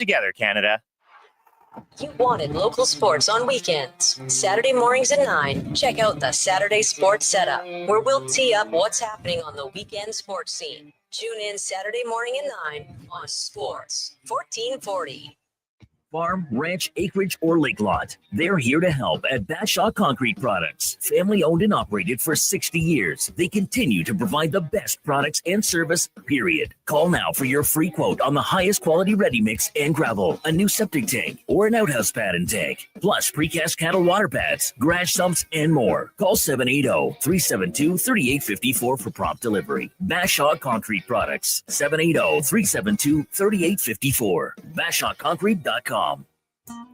together, Canada. You wanted local sports on weekends. Saturday mornings at 9, check out the Saturday Sports Setup, where we'll tee up what's happening on the weekend sports scene. Tune in Saturday morning at 9 on Sports 1440. Farm, ranch, acreage, or lake lot. They're here to help at Bashaw Concrete Products. Family owned and operated for 60 years. They continue to provide the best products and service, period. Call now for your free quote on the highest quality ready mix and gravel, a new septic tank, or an outhouse pad and tank. Plus precast cattle water pads, garage sumps, and more. Call 780-372-3854 for prompt delivery. Bashaw Concrete Products. 780-372-3854. BashawConcrete.com.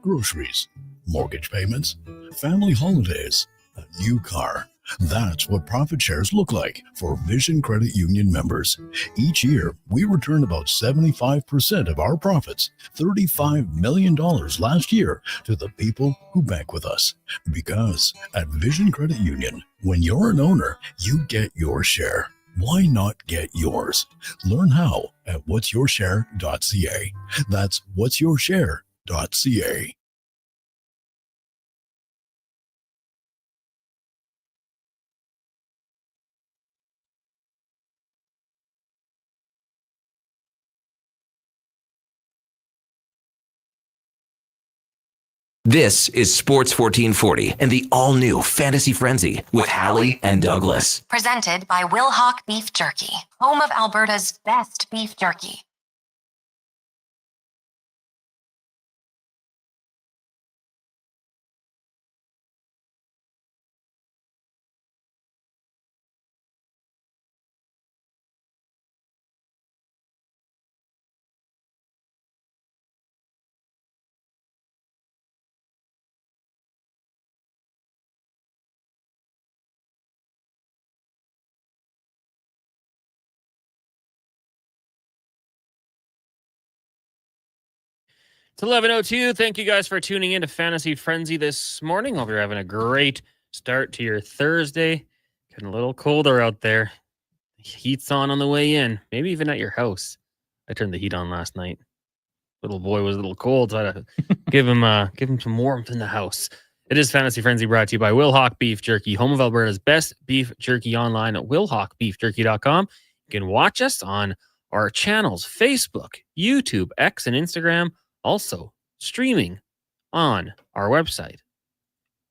Groceries, mortgage payments, family holidays, a new car. That's what profit shares look like for Vision Credit Union members. Each year, we return about 75% of our profits, $35 million last year, to the people who bank with us. Because at Vision Credit Union, when you're an owner, you get your share. Why not get yours? Learn how at whatsyourshare.ca. That's whatsyourshare.ca. This is Sports 1440 and the all-new Fantasy Frenzy with Halley and Douglas. Presented by Will Hawk Beef Jerky, home of Alberta's best beef jerky. It's 11:02. Thank you guys for tuning in to Fantasy Frenzy this morning. Hope you're having a great start to your Thursday. Getting a little colder out there. Heat's on the way in. Maybe even at your house. I turned the heat on last night. Little boy was a little cold, so I had to give him some warmth in the house. It is Fantasy Frenzy, brought to you by Will Hawk Beef Jerky, home of Alberta's best beef jerky, online at willhawkbeefjerky.com. You can watch us on our channels, Facebook, YouTube, X, and Instagram. Also streaming on our website,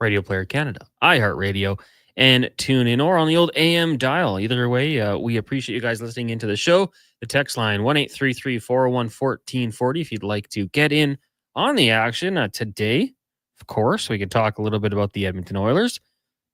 Radio Player Canada, iHeartRadio, and TuneIn, or on the old AM dial. Either way, we appreciate you guys listening into the show. The text line, 1-833-401-1440, if you'd like to get in on the action. Today, of course, we could talk a little bit about the Edmonton Oilers.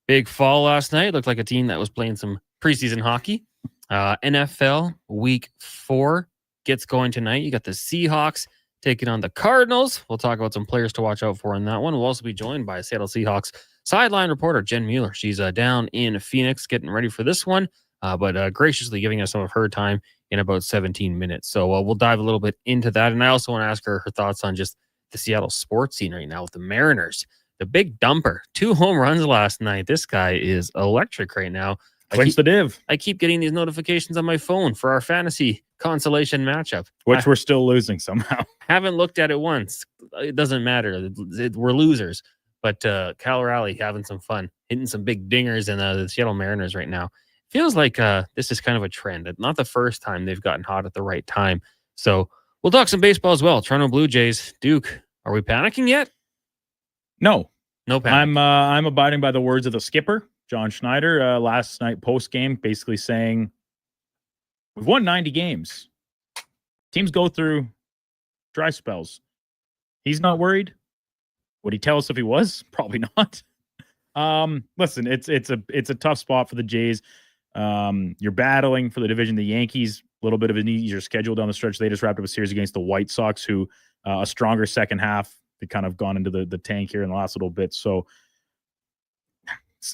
Big fall last night. Looked like a team that was playing some preseason hockey. NFL Week 4 gets going tonight. You got the Seahawks taking on the Cardinals. We'll talk about some players to watch out for in that one. We'll also be joined by Seattle Seahawks sideline reporter Jen Mueller. She's down in Phoenix getting ready for this one, but graciously giving us some of her time in about 17 minutes. So we'll dive a little bit into that. And I also want to ask her thoughts on just the Seattle sports scene right now with the Mariners. The big dumper, 2 home runs last night. This guy is electric right now. Clinch the div. I keep getting these notifications on my phone for our fantasy consolation matchup, which we're still losing somehow. Haven't looked at it once. It doesn't matter. We're losers. But Cal Raleigh having some fun, hitting some big dingers in the Seattle Mariners right now. Feels like this is kind of a trend. Not the first time they've gotten hot at the right time. So we'll talk some baseball as well. Toronto Blue Jays. Duke, are we panicking yet? No panic. I'm abiding by the words of the skipper, John Schneider, last night post-game, basically saying, we've won 90 games. Teams go through dry spells. He's not worried. Would he tell us if he was? Probably not. Listen, it's a tough spot for the Jays. You're battling for the division. The Yankees, a little bit of an easier schedule down the stretch. They just wrapped up a series against the White Sox, who a stronger second half. They kind of gone into the tank here in the last little bit. So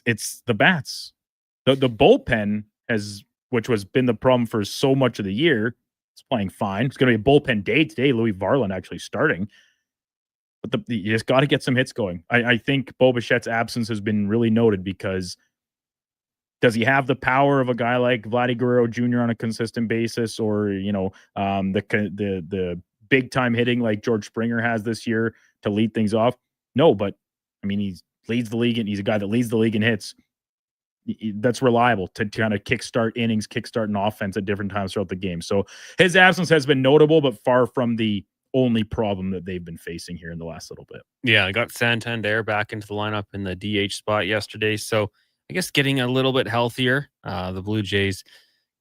it's the bats. The bullpen which has been the problem for so much of the year. It's playing fine. It's going to be a bullpen day today. Louis Varland actually starting. But you just got to get some hits going. I think Bo Bichette's absence has been really noted because does he have the power of a guy like Vladdy Guerrero Jr. on a consistent basis, or the big time hitting like George Springer has this year to lead things off? No, but I mean, he leads the league and he's a guy that leads the league in hits. That's reliable to kind of kickstart innings, kickstart an offense at different times throughout the game. So his absence has been notable, but far from the only problem that they've been facing here in the last little bit. Yeah, I got Santander back into the lineup in the DH spot yesterday. So I guess getting a little bit healthier. The Blue Jays,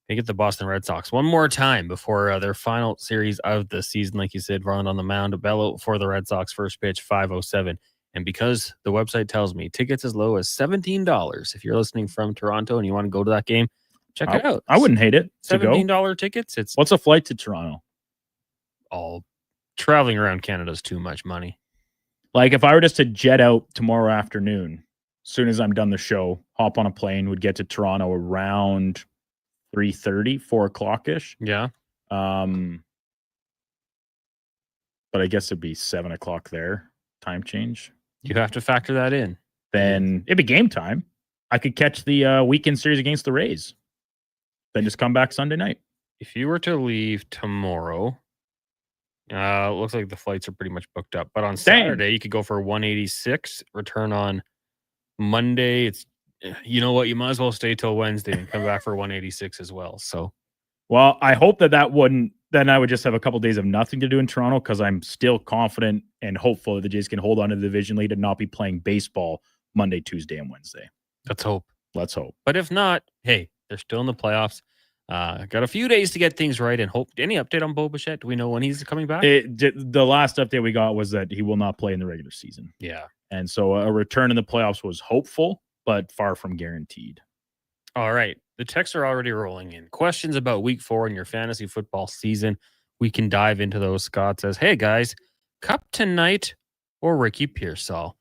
they get the Boston Red Sox one more time before their final series of the season. Like you said, Ron on the mound, Bello for the Red Sox, first pitch, 5:07. And because the website tells me tickets as low as $17, if you're listening from Toronto and you want to go to that game, check it out. I wouldn't hate it. $17 tickets. What's a flight to Toronto? All traveling around Canada is too much money. Like if I were just to jet out tomorrow afternoon, as soon as I'm done the show, hop on a plane, would get to Toronto around 3:30, 4 o'clock-ish. Yeah. But I guess it'd be 7 o'clock there, time change. You have to factor that in. Then it'd be game time. I could catch the weekend series against the Rays. Then just come back Sunday night. If you were to leave tomorrow, looks like the flights are pretty much booked up. But on Saturday, you could go for 186, return on Monday. It's, you know what, you might as well stay till Wednesday and come back for 186 as well. So, well, I hope that wouldn't. Then I would just have a couple days of nothing to do in Toronto because I'm still confident and hopeful that the Jays can hold on to the division lead and not be playing baseball Monday, Tuesday, and Wednesday. let's hope. Let's hope. But if not, hey, they're still in the playoffs. Got a few days to get things right and hope. Any update on Bo Bichette? Do we know when he's coming back? The last update we got was that he will not play in the regular season. Yeah. And so a return in the playoffs was hopeful, but far from guaranteed. All right. The texts are already rolling in. Questions about week 4 in your fantasy football season. We can dive into those. Scott says, hey, guys, Cup tonight or Ricky Pearsall?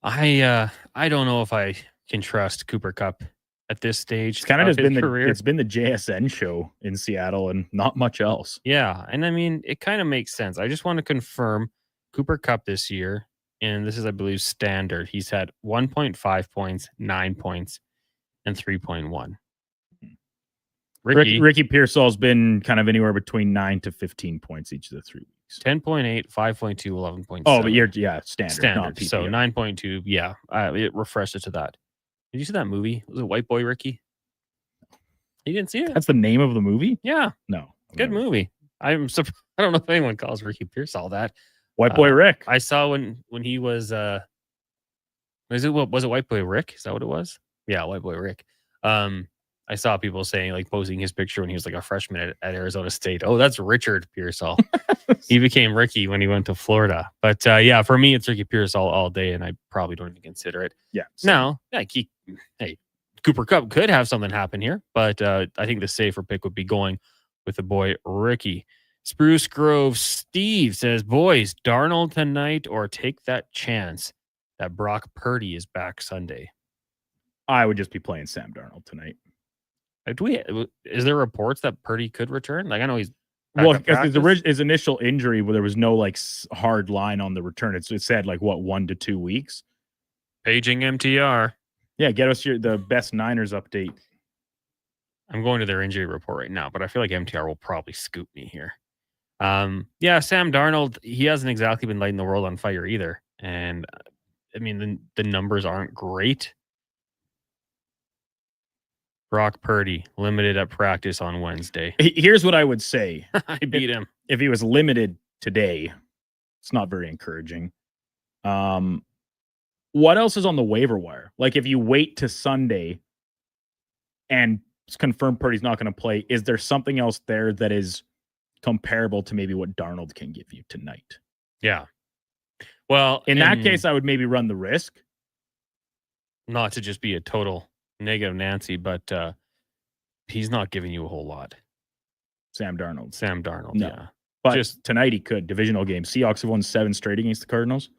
I don't know if I can trust Cooper Kupp at this stage. It's kind of just been career. It's been the JSN show in Seattle and not much else. Yeah. And I mean, it kind of makes sense. I just want to confirm Cooper Kupp this year, and this is, I believe, standard. He's had 1.5 points, 9 points, and 3.1. Ricky Pearsall's been kind of anywhere between 9 to 15 points each of the 3 weeks. 10.8, 5.2, 11.7. Oh, but standard. Not PPR. So 9.2. Yeah. It refreshed it to that. Did you see that movie? Was it White Boy Ricky? You didn't see it? That's the name of the movie? Yeah. No. Good movie. I don't know if anyone calls Ricky Pearsall that. White Boy Rick. I saw when he was was it White Boy Rick? Is that what it was? Yeah, White Boy Rick. I saw people saying, like, posting his picture when he was like a freshman at Arizona State. Oh, that's Richard Pearsall. He became Ricky when he went to Florida. But yeah, for me, it's Ricky Pearsall all day, and I probably don't even consider it. Yeah. Now, hey, Cooper Kupp could have something happen here, but I think the safer pick would be going with the boy Ricky. Spruce Grove Steve says, boys, Darnold tonight or take that chance that Brock Purdy is back Sunday? I would just be playing Sam Darnold tonight. Is there reports that Purdy could return? Like, I know he's because his initial injury, where there was no like hard line on the return. It said like 1 to 2 weeks. Paging MTR. Yeah, get us the best Niners update. I'm going to their injury report right now, but I feel like MTR will probably scoop me here. Yeah, Sam Darnold, he hasn't exactly been lighting the world on fire either. And I mean, the numbers aren't great. Brock Purdy, limited at practice on Wednesday. Here's what I would say. I beat him. If he was limited today, it's not very encouraging. What else is on the waiver wire? Like, if you wait to Sunday and confirm Purdy's not going to play, is there something else there that is comparable to maybe what Darnold can give you tonight? Yeah. Well, in that case, I would maybe run the risk. Not to just be a total negative Nancy, but he's not giving you a whole lot. Sam Darnold, no. Yeah. But just tonight he could. Divisional game. Seahawks have won 7 straight against the Cardinals.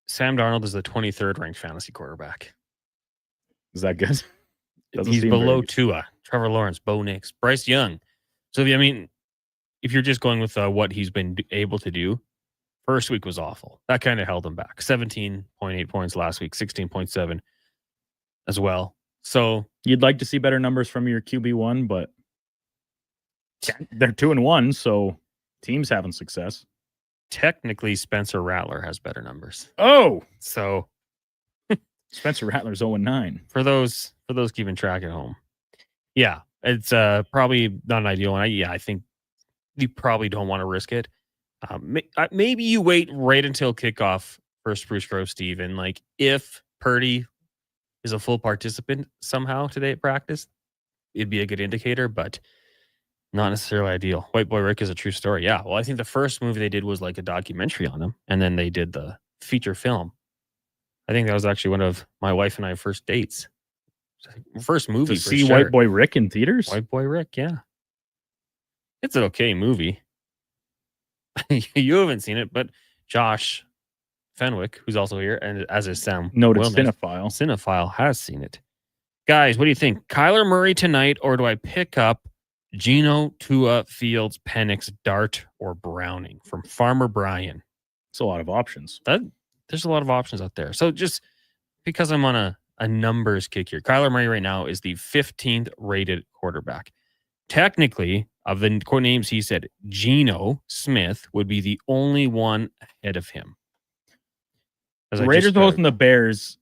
Sam Darnold is the 23rd ranked fantasy quarterback. Is that good? He's below Tua, Trevor Lawrence, Bo Nix, Bryce Young. So, I mean, if you're just going with what he's been able to do, first week was awful. That kind of held him back. 17.8 points last week, 16.7 as well. So you'd like to see better numbers from your QB1, but they're 2-1. So Teams having success. Technically, Spencer Rattler has better numbers. Oh, So Spencer Rattler's 0-9. for those keeping track at home, yeah, it's probably not an ideal one. I think you probably don't want to risk it. Maybe you wait right until kickoff for Spruce Grove, Steve, and like if Purdy is a full participant somehow today at practice, it'd be a good indicator, but not necessarily ideal. White Boy Rick is a true story. Yeah. Well, I think the first movie they did was like a documentary on him, and then they did the feature film. I think that was actually one of my wife and I first dates. First movie To for see sure. White Boy Rick in theaters? White Boy Rick, yeah. It's an okay movie. You haven't seen it, but Josh Fenwick, who's also here, and as is Sam Noted Wilness, Cinephile has seen it. Guys, what do you think? Kyler Murray tonight, or do I pick up Geno, Tua, Fields, Penix, Dart, or Browning from Farmer Brian? It's a lot of options. There's a lot of options out there. So just because I'm on a numbers kick here, Kyler Murray right now is the 15th rated quarterback. Technically, of the names he said, Geno Smith would be the only one ahead of him. The Raiders hosting the Bears.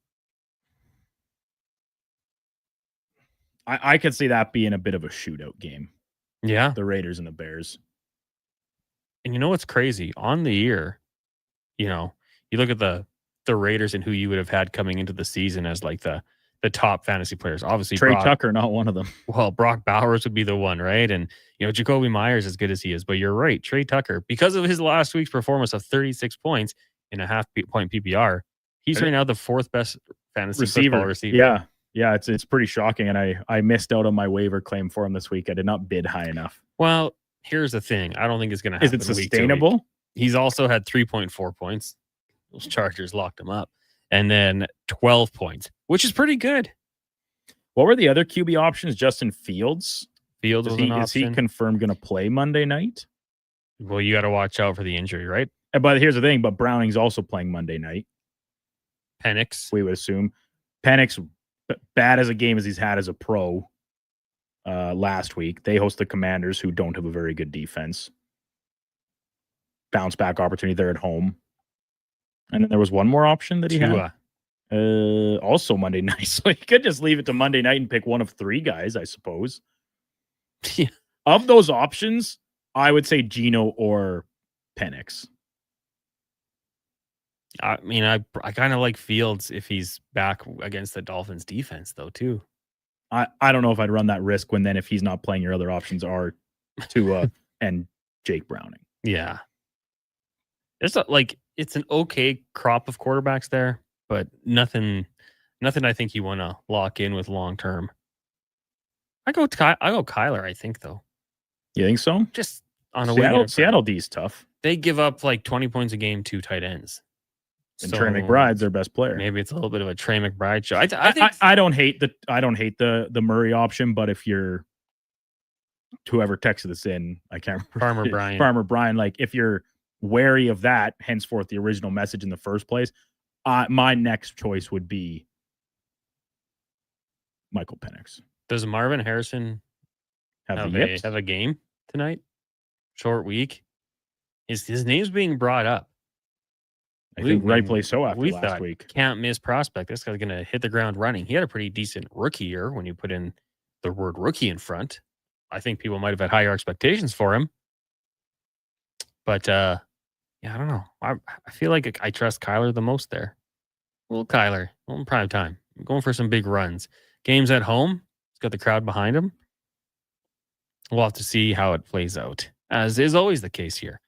I could see that being a bit of a shootout game. Yeah. The Raiders and the Bears. And you know what's crazy? On the year, you look at the Raiders and who you would have had coming into the season as like the top fantasy players. Obviously, Trey Tucker, not one of them. Well, Brock Bowers would be the one, right? And, Jacoby Myers, as good as he is. But you're right, Trey Tucker, because of his last week's performance of 36 points in a half-point PPR, he's right now the fourth best fantasy football receiver. Yeah, it's pretty shocking. And I missed out on my waiver claim for him this week. I did not bid high enough. Well, here's the thing. I don't think it's going to happen. Is it sustainable? Week. He's also had 3.4 points. Those Chargers locked him up. And then 12 points, which is pretty good. What were the other QB options? Justin Fields? Fields was an option. Is he confirmed going to play Monday night? Well, you got to watch out for the injury, right? But here's the thing. But Browning's also playing Monday night. Penix. We would assume. Penix, bad as a game as he's had as a pro last week. They host the Commanders, who don't have a very good defense. Bounce back opportunity there at home. And then there was one more option that he had. Also Monday night. So he could just leave it to Monday night and pick one of three guys, I suppose. Yeah. Of those options, I would say Geno or Penix. I mean, I kind of like Fields if he's back against the Dolphins defense, though, too. I don't know if I'd run that risk when then if he's not playing, your other options are Tua and Jake Browning. Yeah. It's an okay crop of quarterbacks there, but nothing I think you want to lock in with long term. I go Kyler, I think, though. You think so? Just on a Seattle D's tough. They give up like 20 points a game to tight ends. And Trey McBride's their best player. Maybe it's a little bit of a Trey McBride show. I don't hate the Murray option, but if you're whoever texted this in, I can't remember. Farmer Brian, like if you're wary of that, henceforth the original message in the first place, my next choice would be Michael Penix. Does Marvin Harrison have a game tonight? Short week. His name's being brought up. I think rightfully so after last week. Can't miss prospect. This guy's going to hit the ground running. He had a pretty decent rookie year when you put in the word rookie in front. I think people might have had higher expectations for him. But, I don't know. I feel like I trust Kyler the most there. Well, Kyler, in prime time. I'm going for some big runs. Games at home. He's got the crowd behind him. We'll have to see how it plays out, as is always the case here.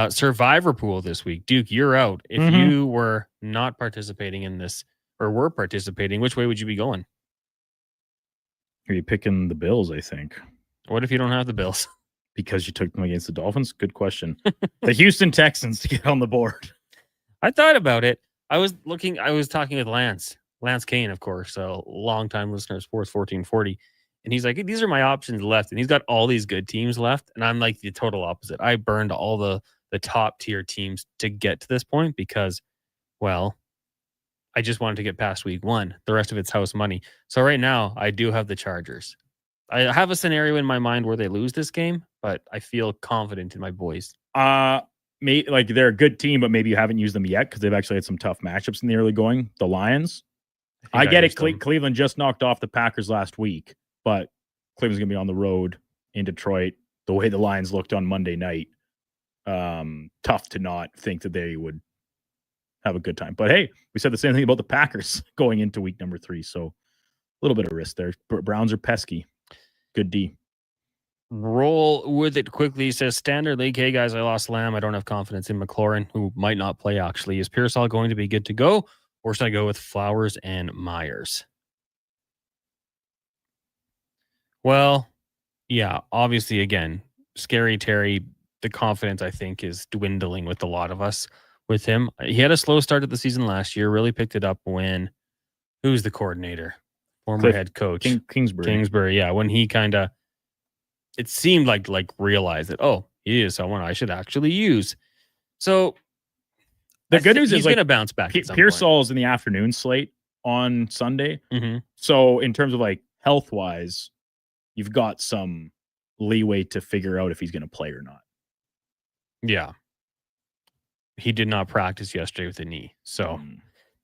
Survivor pool this week. Duke, you're out. If you were not participating in this or were participating, which way would you be going? Are you picking the Bills, I think? What if you don't have the Bills? Because you took them against the Dolphins? Good question. The Houston Texans to get on the board. I thought about it. I was talking with Lance Kane, of course, a longtime listener of Sports 1440. And he's like, these are my options left. And he's got all these good teams left. And I'm like the total opposite. I burned all the top tier teams to get to this point because, well, I just wanted to get past week one. The rest of it's house money. So right now I do have the Chargers. I have a scenario in my mind where they lose this game, but I feel confident in my boys. Like they're a good team, but maybe you haven't used them yet because they've actually had some tough matchups in the early going. The Lions. I get it. Cleveland just knocked off the Packers last week, but Cleveland's going to be on the road in Detroit. The way the Lions looked on Monday night, tough to not think that they would have a good time. But hey, we said the same thing about the Packers going into week number 3. So a little bit of risk there. Browns are pesky. Good D. Roll with it quickly. He says, Standard League, hey guys, I lost Lamb. I don't have confidence in McLaurin, who might not play actually. Is Pearsall going to be good to go? Or should I go with Flowers and Myers? Well, yeah, obviously, again, Scary Terry, the confidence, I think, is dwindling with a lot of us with him. He had a slow start of the season last year, really picked it up when, who's the coordinator? Former head coach. Kingsbury, yeah, when he kind of, it seemed like realized that, oh, he is someone I should actually use. So the good news is he's going to bounce back. Pearsall is in the afternoon slate on Sunday. Mm-hmm. So in terms of like health wise, you've got some leeway to figure out if he's going to play or not. Yeah. He did not practice yesterday with a knee. So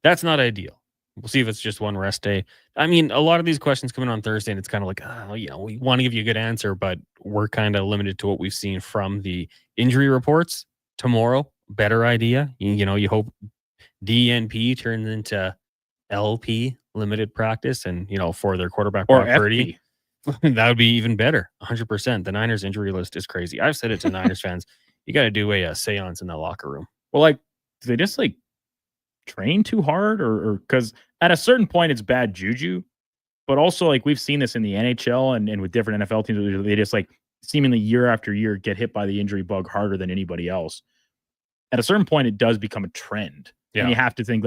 that's not ideal. We'll see if it's just one rest day. I mean, a lot of these questions come in on Thursday, and it's kind of like, we want to give you a good answer, but we're kind of limited to what we've seen from the injury reports. Tomorrow, better idea. You hope DNP turns into LP, limited practice, and, for their quarterback, or Purdy. That would be even better. 100%. The Niners injury list is crazy. I've said it to Niners fans. You got to do a seance in the locker room. Well, like, do they just train too hard or because at a certain point it's bad juju, but also we've seen this in the NHL and with different NFL teams, they just seemingly year after year get hit by the injury bug harder than anybody else. At a certain point, it does become a trend. Yeah. And you have to think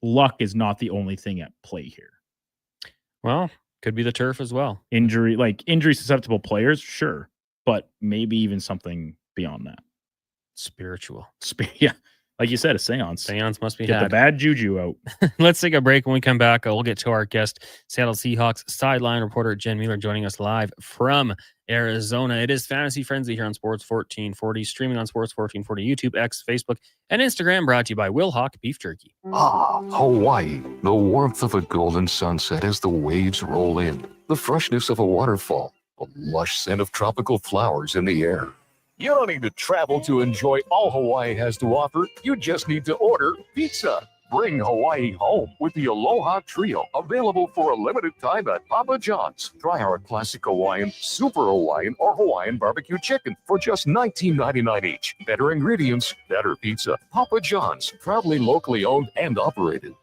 luck is not the only thing at play here. Well, could be the turf as well. Injury susceptible players, sure, but maybe even something beyond that. Spiritual. Yeah. Like you said, a seance. Seance must be Get the bad juju out. Let's take a break. When we come back, we'll get to our guest, Seattle Seahawks sideline reporter Jen Mueller, joining us live from Arizona. It is Fantasy Frenzy here on Sports 1440, streaming on Sports 1440, YouTube, X, Facebook, and Instagram, brought to you by Will Hawk Beef Jerky. Ah, Hawaii. The warmth of a golden sunset as the waves roll in. The freshness of a waterfall. A lush scent of tropical flowers in the air. You don't need to travel to enjoy all Hawaii has to offer. You just need to order pizza. Bring Hawaii home with the Aloha Trio, available for a limited time at Papa John's. Try our classic Hawaiian, Super Hawaiian, or Hawaiian barbecue chicken for just $19.99 each. Better ingredients, better pizza. Papa John's, proudly locally owned and operated.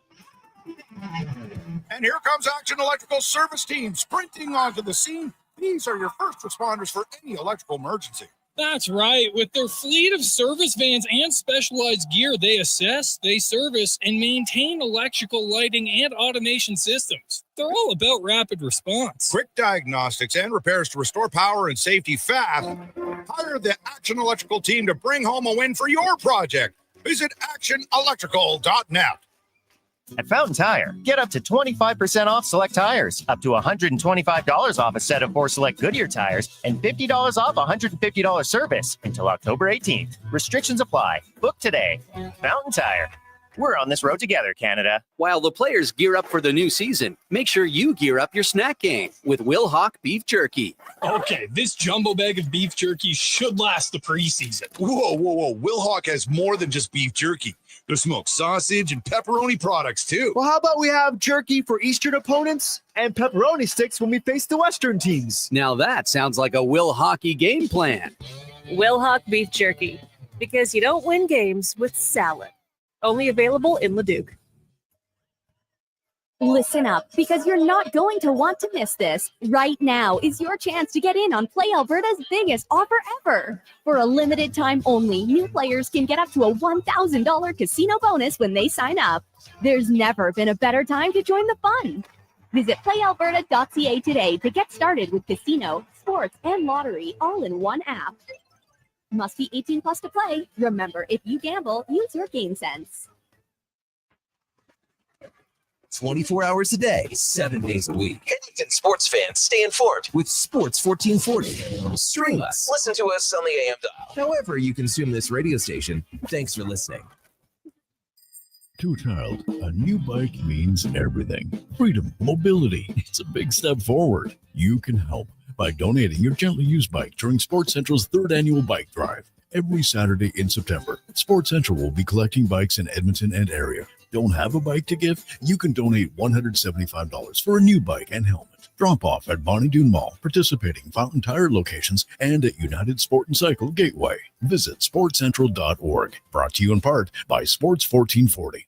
And here comes Action Electrical Service Team sprinting onto the scene. These are your first responders for any electrical emergency. That's right. With their fleet of service vans and specialized gear, they assess, they service, and maintain electrical lighting and automation systems. They're all about rapid response. Quick diagnostics and repairs to restore power and safety fast. Hire the Action Electrical team to bring home a win for your project. Visit actionelectrical.net. At Fountain Tire, get up to 25% off select tires, up to $125 off a set of 4 select Goodyear tires, and $50 off $150 service until October 18th. Restrictions apply. Book today. Fountain Tire. We're on this road together, Canada. While the players gear up for the new season, make sure you gear up your snack game with Will Hawk Beef Jerky. Okay, this jumbo bag of beef jerky should last the preseason. Whoa. Will Hawk has more than just beef jerky. There's smoked sausage and pepperoni products, too. Well, how about we have jerky for Eastern opponents and pepperoni sticks when we face the Western teams? Now that sounds like a Will Hockey game plan. Will Hawk Beef Jerky, because you don't win games with salad. Only available in Leduc. Listen up, because you're not going to want to miss this. Right now is your chance to get in on Play Alberta's biggest offer ever. For a limited time only, new players can get up to a $1,000 casino bonus when they sign up. There's never been a better time to join the fun. Visit playalberta.ca today to get started with casino, sports, and lottery all in one app. Must be 18 plus to play. Remember, if you gamble, use your game sense. 24 hours a day, 7 days a week. Edmonton sports fans, stay informed with Sports 1440. Stream us. Listen to us on the AM dial. However you consume this radio station, thanks for listening. To a child, a new bike means everything. Freedom, mobility. It's a big step forward. You can help by donating your gently used bike during Sports Central's 3rd annual bike drive. Every Saturday in September, Sports Central will be collecting bikes in Edmonton and area. Don't have a bike to give? You can donate $175 for a new bike and helmet. Drop off at Bonnie Doon Mall, participating Fountain Tire locations, and at United Sport and Cycle Gateway. Visit sportscentral.org. Brought to you in part by Sports 1440.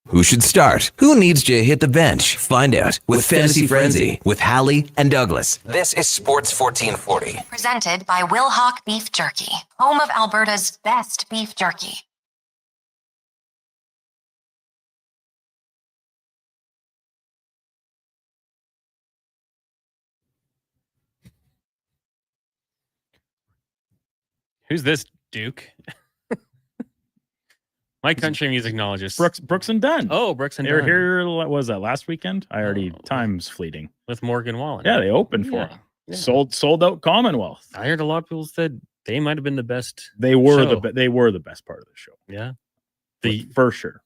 Who should start? Who needs to hit the bench? Find out with Fantasy Frenzy with Halley and Douglas. This is Sports 1440. Presented by Will Hawk Beef Jerky, home of Alberta's best beef jerky. Who's this, Duke? My country music knowledge is Brooks and Dunn. Oh, Brooks and They were Dunn. here, what was that, last weekend? Time's fleeting. With Morgan Wallen. Yeah, they opened for it. Yeah. Sold out Commonwealth. I heard a lot of people said they might have been the best. They were show. they were the best part of the show. Yeah. For sure.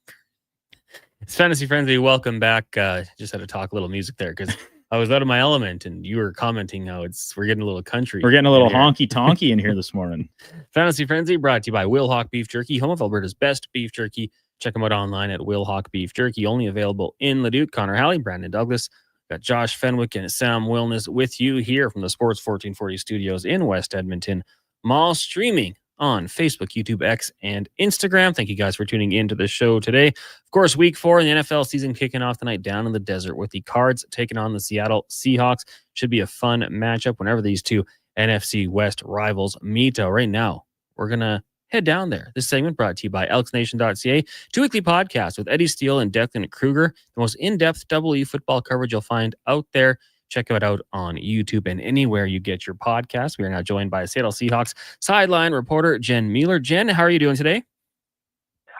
It's Fantasy Frenzy. Welcome back. Just had to talk a little music there because I was out of my element and you were commenting how we're getting a little country. We're getting a little honky tonky in here this morning. Fantasy Frenzy brought to you by Will Hawk Beef Jerky, home of Alberta's best beef jerky. Check them out online at Will Hawk Beef Jerky, only available in Leduc. Connor Halley, Brandon Douglas, got Josh Fenwick and Sam Wilness with you here from the Sports 1440 studios in West Edmonton Mall, streaming on Facebook, YouTube, X, and Instagram. Thank you guys for tuning into the show today. Of course, week 4 in the NFL season kicking off tonight down in the desert with the Cards taking on the Seattle Seahawks. Should be a fun matchup whenever these two NFC West rivals meet. Right now, we're going to head down there. This segment brought to you by elksnation.ca, 2 weekly podcasts with Eddie Steele and Declan Kruger, the most in-depth EE football coverage you'll find out there. Check it out on YouTube and anywhere you get your podcast. We are now joined by Seattle Seahawks sideline reporter Jen Mueller. Jen, how are you doing today?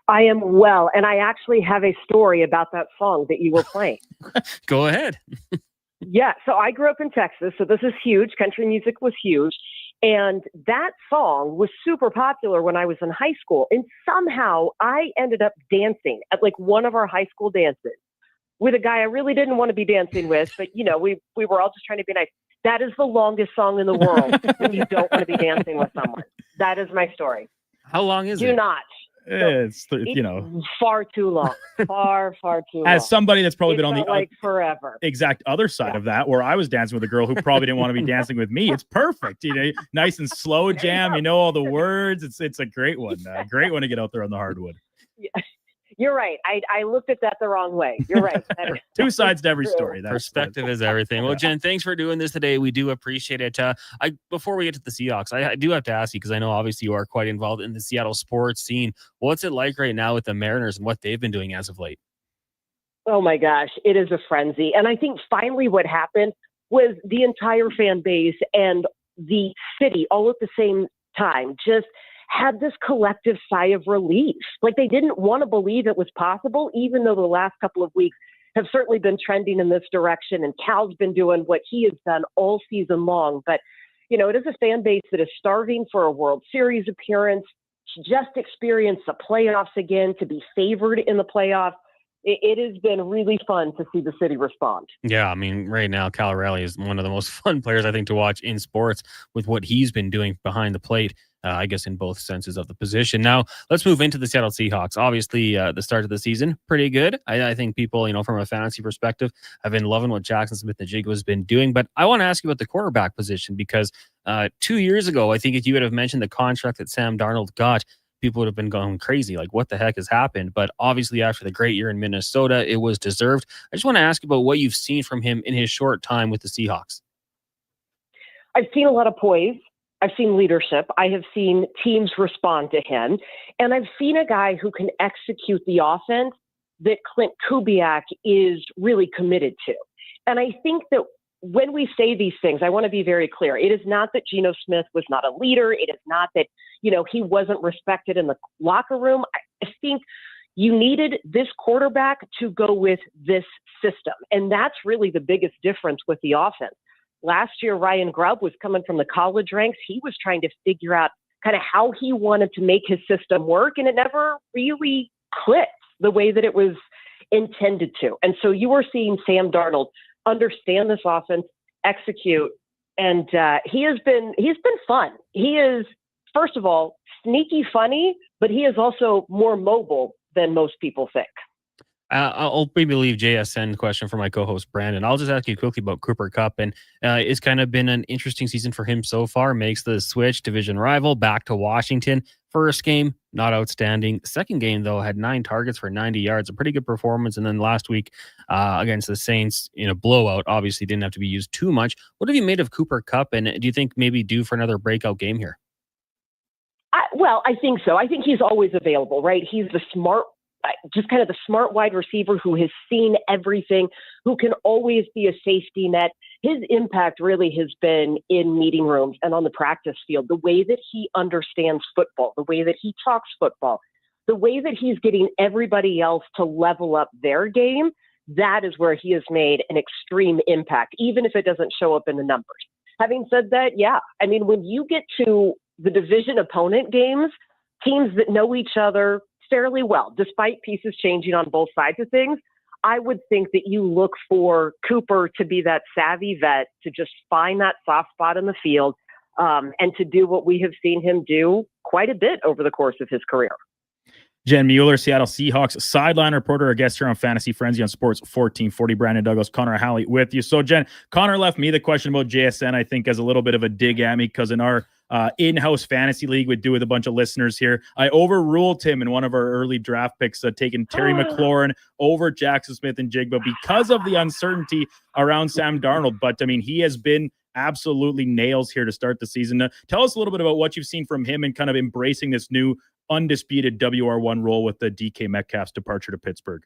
I am well, and I actually have a story about that song that you were playing. Go ahead. Yeah, so I grew up in Texas, so this is huge. Country music was huge. And that song was super popular when I was in high school. And somehow I ended up dancing at like one of our high school dances with a guy I really didn't want to be dancing with. But, you know, we were all just trying to be nice. That is the longest song in the world when you don't want to be dancing with someone. That is my story. How long is it? Do not. It's far too long. Far too long. As somebody that's probably been on the like forever exact other side of that, where I was dancing with a girl who probably didn't want to be dancing with me. It's perfect, you know, nice and slow jam. You know all the words. It's a great one. Great one to get out there on the hardwood. Yeah. You're right. I looked at that the wrong way. You're right. Two sides to every story. Perspective is everything. Well, Jen, thanks for doing this today. We do appreciate it. Before we get to the Seahawks, I do have to ask you, because I know obviously you are quite involved in the Seattle sports scene. What's it like right now with the Mariners and what they've been doing as of late? Oh my gosh, it is a frenzy. And I think finally what happened was the entire fan base and the city all at the same time just had this collective sigh of relief. Like they didn't want to believe it was possible, even though the last couple of weeks have certainly been trending in this direction. And Cal's been doing what he has done all season long. But, you know, it is a fan base that is starving for a World Series appearance, to just experience the playoffs again, to be favored in the playoffs. It has been really fun to see the city respond. Yeah, I mean, right now, Cal Raleigh is one of the most fun players, I think, to watch in sports with what he's been doing behind the plate, I guess, in both senses of the position. Now, let's move into the Seattle Seahawks. Obviously, the start of the season, pretty good. I think people, you know, from a fantasy perspective, have been loving what Jackson Smith-Njigba has been doing. But I want to ask you about the quarterback position, because 2 years ago, I think if you would have mentioned the contract that Sam Darnold got, people would have been going crazy. Like, what the heck has happened? But obviously, after the great year in Minnesota, it was deserved. I just want to ask about what you've seen from him in his short time with the Seahawks. I've seen a lot of poise. I've seen leadership. I have seen teams respond to him. And I've seen a guy who can execute the offense that Clint Kubiak is really committed to. And I think that when we say these things, I want to be very clear. It is not that Geno Smith was not a leader. It is not that, he wasn't respected in the locker room. I think you needed this quarterback to go with this system. And that's really the biggest difference with the offense. Last year, Ryan Grubb was coming from the college ranks. He was trying to figure out kind of how he wanted to make his system work, and it never really clicked the way that it was intended to. And so you are seeing Sam Darnold understand this offense, execute, and he's been fun. He is, first of all, sneaky funny, but he is also more mobile than most people think. I'll maybe leave JSN question for my co-host Brandon. I'll just ask you quickly about Cooper Kupp, and it's kind of been an interesting season for him so far. Makes the switch, division rival, back to Washington. First game, not outstanding. Second game, though, had 9 targets for 90 yards, a pretty good performance. And then last week against the Saints in a blowout, obviously didn't have to be used too much. What have you made of Cooper Kupp, and do you think maybe due for another breakout game here? I think so. I think he's always available, right? He's the smart wide receiver who has seen everything, who can always be a safety net. His impact really has been in meeting rooms and on the practice field, the way that he understands football, the way that he talks football, the way that he's getting everybody else to level up their game. That is where he has made an extreme impact, even if it doesn't show up in the numbers. Having said that, when you get to the division opponent games, teams that know each other fairly well, despite pieces changing on both sides of things, I would think that you look for Cooper to be that savvy vet, to just find that soft spot in the field, and to do what we have seen him do quite a bit over the course of his career. Jen Mueller, Seattle Seahawks sideline reporter, a guest here on Fantasy Frenzy on Sports 1440. Brandon Douglas, Connor Halley with you. So, Jen, Connor left me the question about JSN, I think, as a little bit of a dig at me, because in our in-house fantasy league we do with a bunch of listeners here, I overruled him in one of our early draft picks, taking Terry McLaurin over Jackson Smith and Jigba because of the uncertainty around Sam Darnold. But, he has been absolutely nails here to start the season. Tell us a little bit about what you've seen from him and kind of embracing this new undisputed WR1 role with the DK Metcalf's departure to Pittsburgh.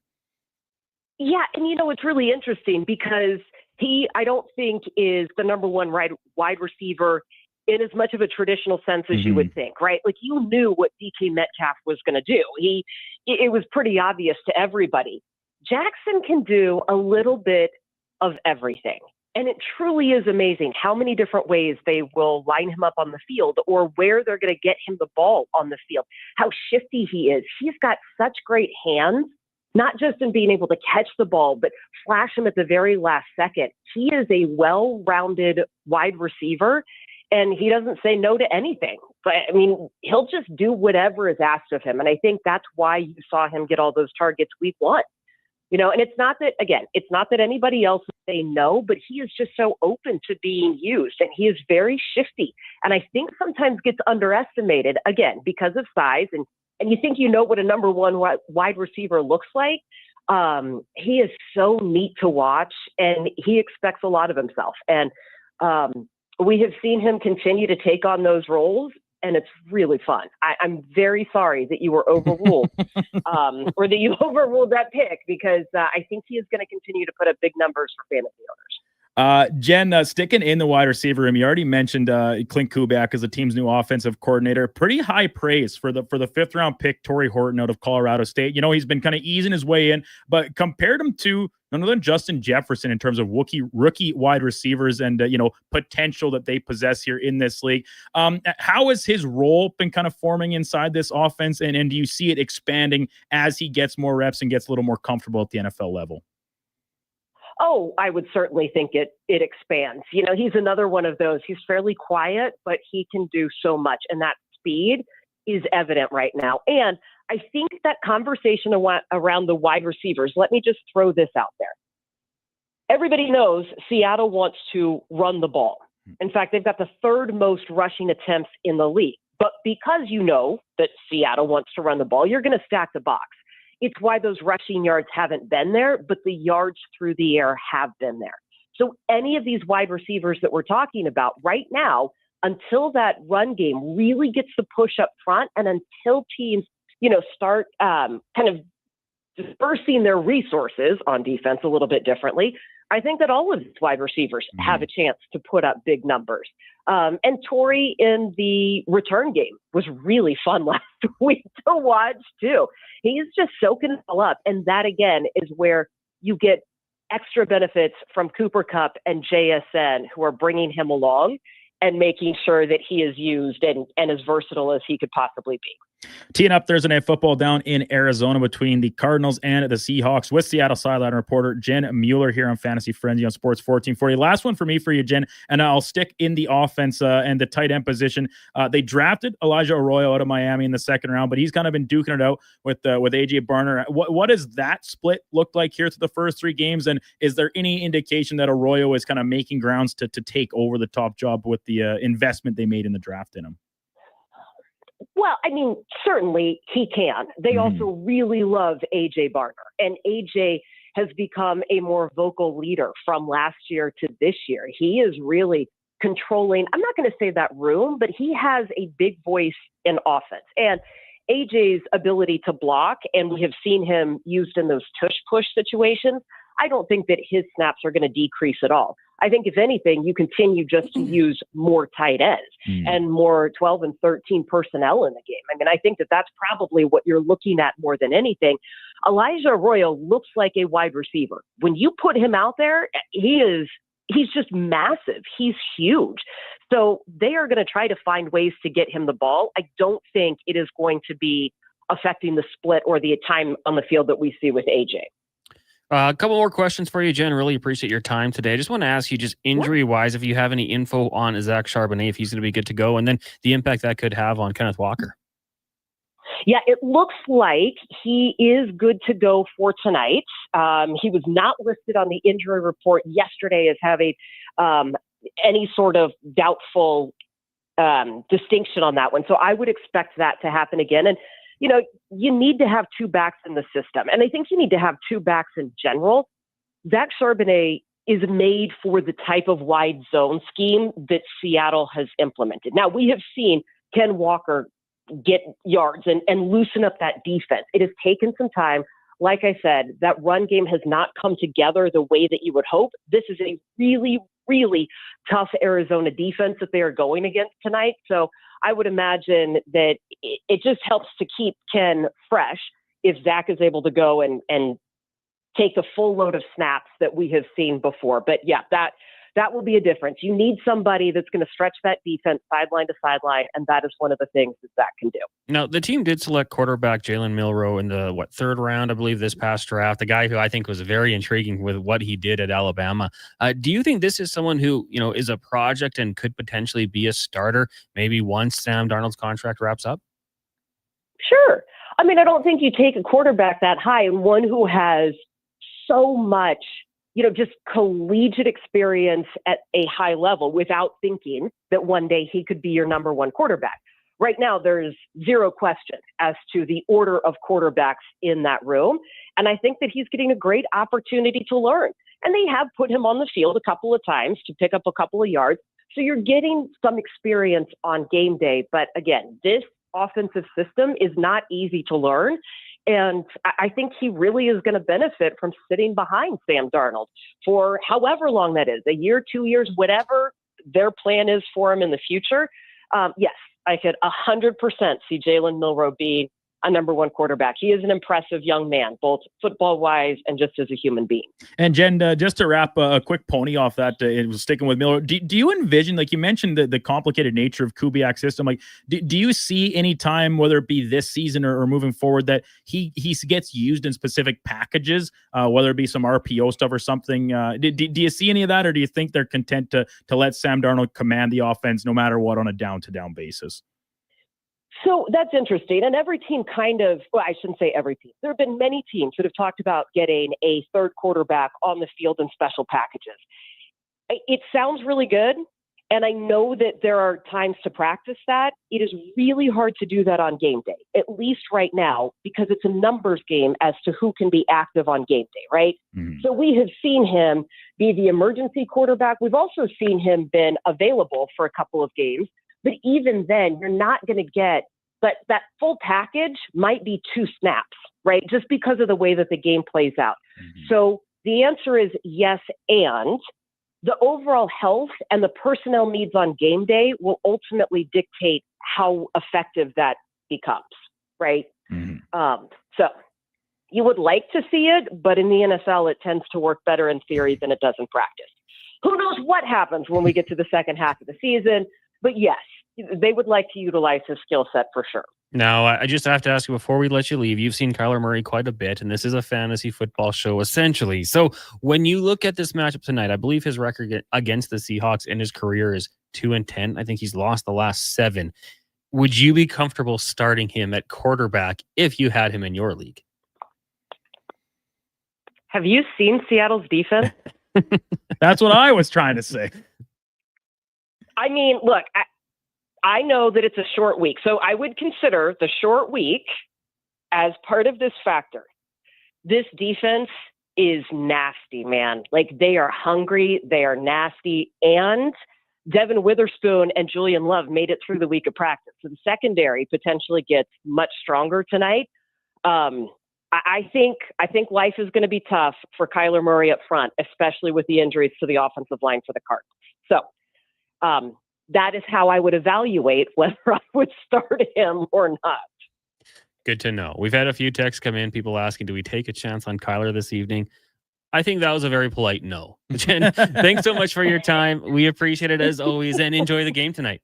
Yeah, and it's really interesting because he, I don't think, is the number one wide receiver in as much of a traditional sense as you would think, right? Like, you knew what DK Metcalf was going to do. It was pretty obvious to everybody. Jackson can do a little bit of everything. And it truly is amazing how many different ways they will line him up on the field, or where they're going to get him the ball on the field, how shifty he is. He's got such great hands, not just in being able to catch the ball, but flash him at the very last second. He is a well-rounded wide receiver, and he doesn't say no to anything. But he'll just do whatever is asked of him. And I think that's why you saw him get all those targets week 1. And it's not that anybody else would say no, but he is just so open to being used, and he is very shifty. And I think sometimes gets underestimated, again, because of size. And you think what a number one wide receiver looks like. He is so neat to watch, and he expects a lot of himself. And we have seen him continue to take on those roles, and it's really fun. I'm very sorry that you were overruled, or that you overruled that pick, because I think he is going to continue to put up big numbers for fantasy owners. Jen, sticking in the wide receiver room, you already mentioned Clint Kubiak as the team's new offensive coordinator. Pretty high praise for the 5th round pick, Torrey Horton, out of Colorado State. He's been kind of easing his way in, but compared him to none other than Justin Jefferson in terms of rookie wide receivers and potential that they possess here in this league. How has his role been kind of forming inside this offense, and do you see it expanding as he gets more reps and gets a little more comfortable at the NFL level? Oh, I would certainly think it expands. He's another one of those. He's fairly quiet, but he can do so much, and that speed is evident right now. And I think that conversation around the wide receivers, let me just throw this out there. Everybody knows Seattle wants to run the ball. In fact, they've got the 3rd most rushing attempts in the league. But because that Seattle wants to run the ball, you're going to stack the box. It's why those rushing yards haven't been there, but the yards through the air have been there. So any of these wide receivers that we're talking about right now, until that run game really gets the push up front, and until teams, start kind of dispersing their resources on defense a little bit differently, I think that all of his wide receivers have a chance to put up big numbers. And Torrey in the return game was really fun last week to watch, too. He's just soaking it all up. And that, again, is where you get extra benefits from Cooper Kupp and JSN, who are bringing him along and making sure that he is used and as versatile as he could possibly be. Teeing up Thursday Night Football down in Arizona between the Cardinals and the Seahawks with Seattle sideline reporter Jen Mueller here on Fantasy Frenzy on Sports 1440. Last one for me for you, Jen, and I'll stick in the offense and the tight end position. They drafted Elijah Arroyo out of Miami in the second round, but he's kind of been duking it out with AJ Barner. What does that split look like here through the first 3 games? And is there any indication that Arroyo is kind of making grounds to take over the top job with the investment they made in the draft in him? Well, I mean, certainly he can. They also really love AJ Barner, and AJ has become a more vocal leader from last year to this year. He is really controlling, I'm not going to say that room, but he has a big voice in offense. And AJ's ability to block, and we have seen him used in those tush-push situations, I don't think that his snaps are going to decrease at all. I think, if anything, you continue just to use more tight ends and more 12 and 13 personnel in the game. I mean, I think that that's probably what you're looking at more than anything. Elijah Arroyo looks like a wide receiver. When you put him out there, he's just massive. He's huge. So they are going to try to find ways to get him the ball. I don't think it is going to be affecting the split or the time on the field that we see with AJ. A couple more questions for you, Jen. Really appreciate your time today. I just want to ask you, just injury-wise, if you have any info on Zach Charbonnet, if he's going to be good to go, and then the impact that could have on Kenneth Walker. Yeah, it looks like he is good to go for tonight. He was not listed on the injury report yesterday as having any sort of doubtful distinction on that one. So I would expect that to happen again. And you know, you need to have 2 backs in the system. And I think you need to have 2 backs in general. Zach Charbonnet is made for the type of wide zone scheme that Seattle has implemented. Now, we have seen Ken Walker get yards and loosen up that defense. It has taken some time. Like I said, that run game has not come together the way that you would hope. This is a really, really tough Arizona defense that they are going against tonight. So I would imagine that it just helps to keep Ken fresh if Zach is able to go and take the full load of snaps that we have seen before. But yeah, that will be a difference. You need somebody that's going to stretch that defense sideline to sideline, and that is one of the things that Zach can do. Now, the team did select quarterback Jalen Milroe in the, 3rd round, I believe, this past draft, a guy who I think was very intriguing with what he did at Alabama. Do you think this is someone who, is a project and could potentially be a starter maybe once Sam Darnold's contract wraps up? Sure. I mean, I don't think you take a quarterback that high and one who has so much just collegiate experience at a high level without thinking that one day he could be your number 1 quarterback. Right now, there's zero question as to the order of quarterbacks in that room. And I think that he's getting a great opportunity to learn. And they have put him on the field a couple of times to pick up a couple of yards. So you're getting some experience on game day. But again, this offensive system is not easy to learn. And I think he really is going to benefit from sitting behind Sam Darnold for however long that is, a year, 2 years, whatever their plan is for him in the future. Yes, I could 100% see Jalen Milroe being a number 1 quarterback. He is an impressive young man, both football-wise and just as a human being. And Jen, just to wrap a quick pony off that, it was sticking with Miller. Do you envision, like you mentioned, the complicated nature of Kubiak's system? Like, do you see any time, whether it be this season or moving forward, that he gets used in specific packages, whether it be some RPO stuff or something? Do you see any of that, or do you think they're content to let Sam Darnold command the offense no matter what on a down-to-down basis? So that's interesting. And every team I shouldn't say every team. There have been many teams that have talked about getting a 3rd quarterback on the field in special packages. It sounds really good. And I know that there are times to practice that. It is really hard to do that on game day, at least right now, because it's a numbers game as to who can be active on game day, right? Mm-hmm. So we have seen him be the emergency quarterback. We've also seen him been available for a couple of games. But even then, you're not going to get that full package might be 2 snaps, right? Just because of the way that the game plays out. Mm-hmm. So the answer is yes, and the overall health and the personnel needs on game day will ultimately dictate how effective that becomes, right? So you would like to see it, but in the NFL, it tends to work better in theory than it does in practice. Who knows what happens when we get to the second half of the season? But yes, they would like to utilize his skill set for sure. Now, I just have to ask you before we let you leave, you've seen Kyler Murray quite a bit, and this is a fantasy football show essentially. So when you look at this matchup tonight, I believe his record against the Seahawks in his career is 2-10. I think he's lost the last 7. Would you be comfortable starting him at quarterback if you had him in your league? Have you seen Seattle's defense? That's what I was trying to say. I mean, look, I know that it's a short week, so I would consider the short week as part of this factor. This defense is nasty, man. Like, they are hungry, they are nasty, and Devin Witherspoon and Julian Love made it through the week of practice. So the secondary potentially gets much stronger tonight. I think life is going to be tough for Kyler Murray up front, especially with the injuries to the offensive line for the Cardinals. So that is how I would evaluate whether I would start him or not. Good to know. We've had a few texts come in, people asking, do we take a chance on Kyler this evening? I think that was a very polite no. Jen, thanks so much for your time. We appreciate it as always, and enjoy the game tonight.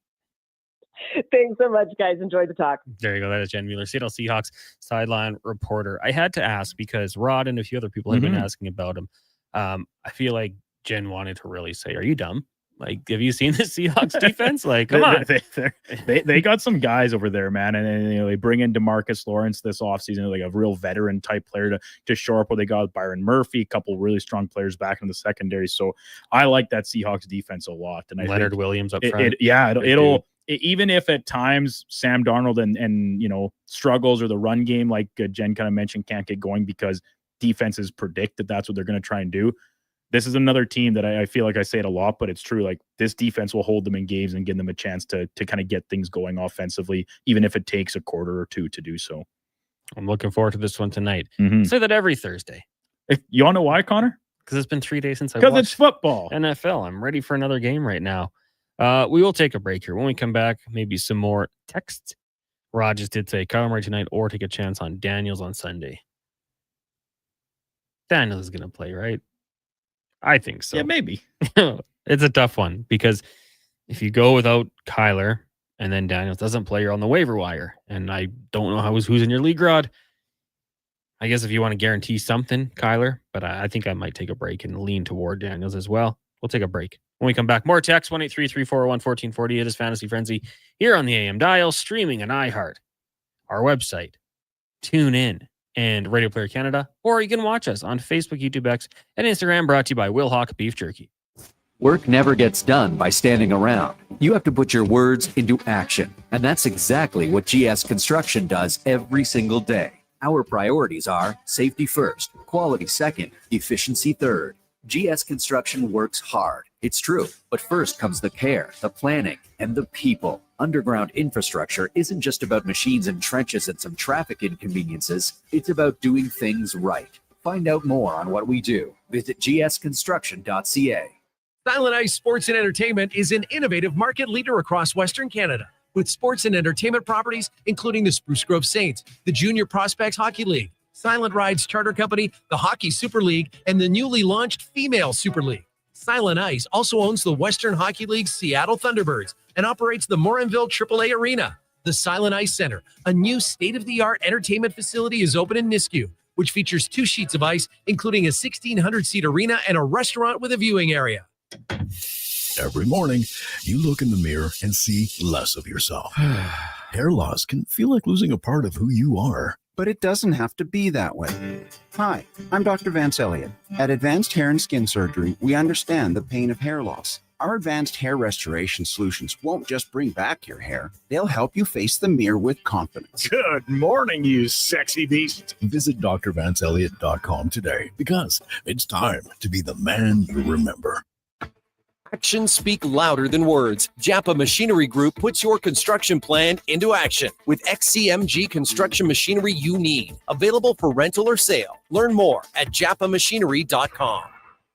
Thanks so much, guys. Enjoy the talk. There you go. That is Jen Mueller, Seattle Seahawks sideline reporter. I had to ask because Rod and a few other people have been asking about him. I feel like Jen wanted to really say, are you dumb? Like, have you seen the Seahawks defense? Like, come on. They got some guys over there, man. And they bring in DeMarcus Lawrence this offseason, like a real veteran type player to shore up what they got with Byron Murphy, a couple really strong players back in the secondary. So I like that Seahawks defense a lot. And Leonard Williams up front. It'll even if at times Sam Darnold and struggles, or the run game, like Jen kind of mentioned, can't get going because defenses predict that that's what they're going to try and do. This is another team that I feel like I say it a lot, but it's true. Like, this defense will hold them in games and give them a chance to kind of get things going offensively, even if it takes a quarter or two to do so. I'm looking forward to this one tonight. Say that every Thursday. You all know why, Connor? Because it's been 3 days since I watched. Because it's football. NFL. I'm ready for another game right now. We will take a break here. When we come back, maybe some more texts. Rogers did say Kyler Murray tonight, or take a chance on Daniels on Sunday. Daniels is going to play, right? I think so. Yeah, maybe. It's a tough one because if you go without Kyler and then Daniels doesn't play, you're on the waiver wire. And I don't know who's in your league, Rod. I guess if you want to guarantee something, Kyler, but I think I might take a break and lean toward Daniels as well. We'll take a break. When we come back, more text, 1-833-401-1440. It is Fantasy Frenzy here on the AM dial, streaming on iHeart, our website, TuneIn, and Radio Player Canada, or you can watch us on Facebook, YouTube X, and Instagram, brought to you by Will Hawk Beef Jerky. Work never gets done by standing around. You have to put your words into action. And that's exactly what GS Construction does every single day. Our priorities are safety first, quality second, efficiency third. GS Construction works hard. It's true. But first comes the care, the planning, and the people. Underground infrastructure isn't just about machines and trenches and some traffic inconveniences. It's about doing things right. Find out more on what we do. Visit gsconstruction.ca. Silent Ice Sports and Entertainment is an innovative market leader across Western Canada with sports and entertainment properties, including the Spruce Grove Saints, the Junior Prospects Hockey League, Silent Rides Charter Company, the Hockey Super League, and the newly launched Female Super League. Silent Ice also owns the Western Hockey League's Seattle Thunderbirds and operates the Morinville AAA Arena. The Silent Ice Center, a new state-of-the-art entertainment facility, is open in Nisku, which features 2 sheets of ice, including a 1,600-seat arena and a restaurant with a viewing area. Every morning, you look in the mirror and see less of yourself. Hair loss can feel like losing a part of who you are. But it doesn't have to be that way. Hi, I'm Dr. Vance Elliott. At Advanced Hair and Skin Surgery, we understand the pain of hair loss. Our advanced hair restoration solutions won't just bring back your hair. They'll help you face the mirror with confidence. Good morning, you sexy beast. Visit drvanceelliott.com today because it's time to be the man you remember. Actions speak louder than words. Japa Machinery Group puts your construction plan into action with XCMG construction machinery you need. Available for rental or sale. Learn more at japamachinery.com.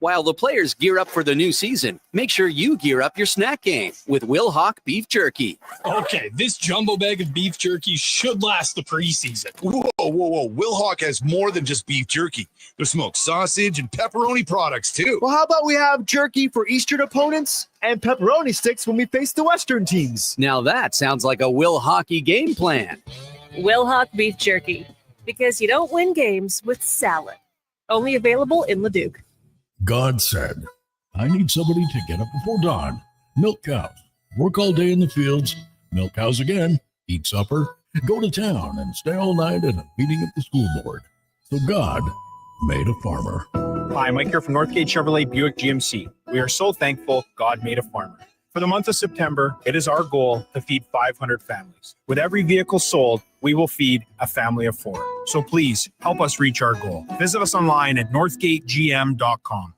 While the players gear up for the new season, make sure you gear up your snack game with Will Hawk Beef Jerky. Okay, this jumbo bag of beef jerky should last the preseason. Whoa. Will Hawk has more than just beef jerky. There's smoked sausage and pepperoni products, too. Well, how about we have jerky for Eastern opponents and pepperoni sticks when we face the Western teams? Now that sounds like a Will Hockey game plan. Will Hawk Beef Jerky. Because you don't win games with salad. Only available in Leduc. God said, I need somebody to get up before dawn, milk cows, work all day in the fields, milk cows again, eat supper, go to town, and stay all night at a meeting at the school board. So God made a farmer. Hi, Mike here from Northgate Chevrolet Buick GMC. We are so thankful God made a farmer. For the month of September, it is our goal to feed 500 families. With every vehicle sold, we will feed a family of 4. So please help us reach our goal. Visit us online at northgategm.com.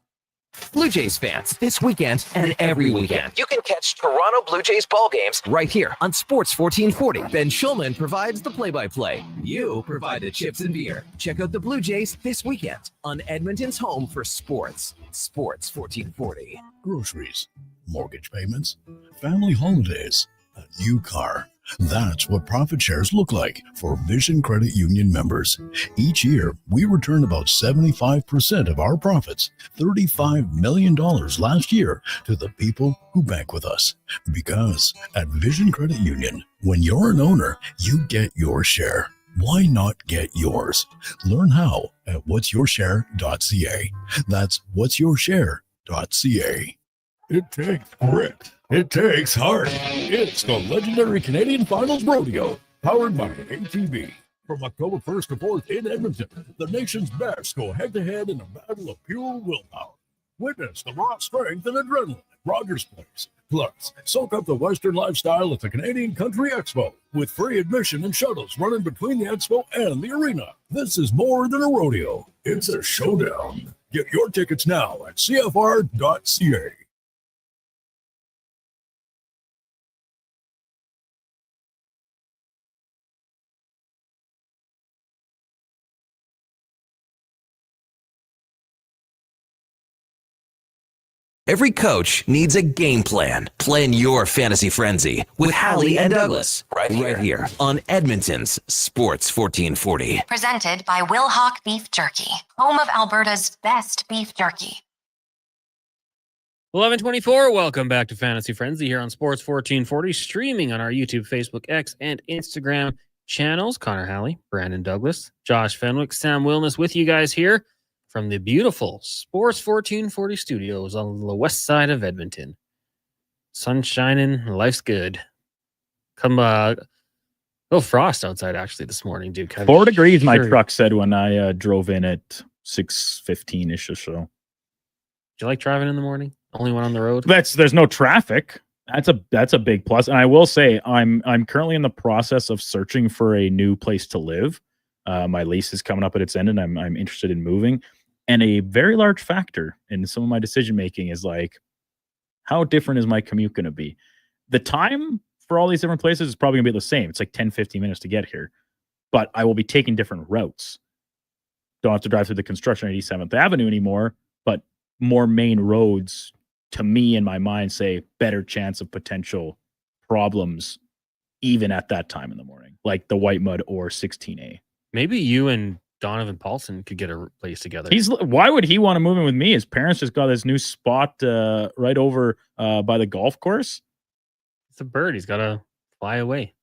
Blue Jays fans, this weekend and every weekend, you can catch Toronto Blue Jays ball games right here on Sports 1440. Ben Schulman provides the play-by-play. You provide the chips and beer. Check out the Blue Jays this weekend on Edmonton's home for sports. Sports 1440. Groceries, mortgage payments, family holidays, a new car. That's what profit shares look like for Vision Credit Union members. Each year, we return about 75% of our profits, $35 million last year, to the people who bank with us. Because at Vision Credit Union, when you're an owner, you get your share. Why not get yours? Learn how at whatsyourshare.ca. That's whatsyourshare.ca. It takes grit. It takes heart. It's the legendary Canadian Finals Rodeo, powered by ATV. From October 1st to 4th in Edmonton, the nation's best go head-to-head in a battle of pure willpower. Witness the raw strength and adrenaline at Rogers Place. Plus, soak up the Western lifestyle at the Canadian Country Expo, with free admission and shuttles running between the expo and the arena. This is more than a rodeo. It's a showdown. Get your tickets now at CFR.ca. Every coach needs a game plan. Plan your fantasy frenzy with Halley and Douglas right here on Edmonton's Sports 1440. Presented by Will Hawk Beef Jerky, home of Alberta's best beef jerky. 11:24. Welcome back to Fantasy Frenzy here on Sports 1440, streaming on our YouTube, Facebook, X, and Instagram channels. Connor Halley, Brandon Douglas, Josh Fenwick, Sam Wilness with you guys here from the beautiful Sports 1440 studios on the west side of Edmonton. Sun shining, life's good. Frost outside actually this morning, dude. 4 degrees, my truck said when I drove in at 6:15-ish or so. Do you like driving in the morning? Only one on the road? There's no traffic. That's a big plus. And I will say I'm currently in the process of searching for a new place to live. My lease is coming up at its end, and I'm interested in moving. And a very large factor in some of my decision making is like, how different is my commute going to be? The time for all these different places is probably going to be the same. It's like 10-15 minutes to get here, but I will be taking different routes. Don't have to drive through the construction at East 7th Avenue anymore, but more main roads, to me in my mind, say better chance of potential problems even at that time in the morning, like the White Mud or 16A. Maybe you and Donovan Paulson could get a place together. Why would he want to move in with me? His parents just got this new spot right over by the golf course. It's a bird. He's got to fly away.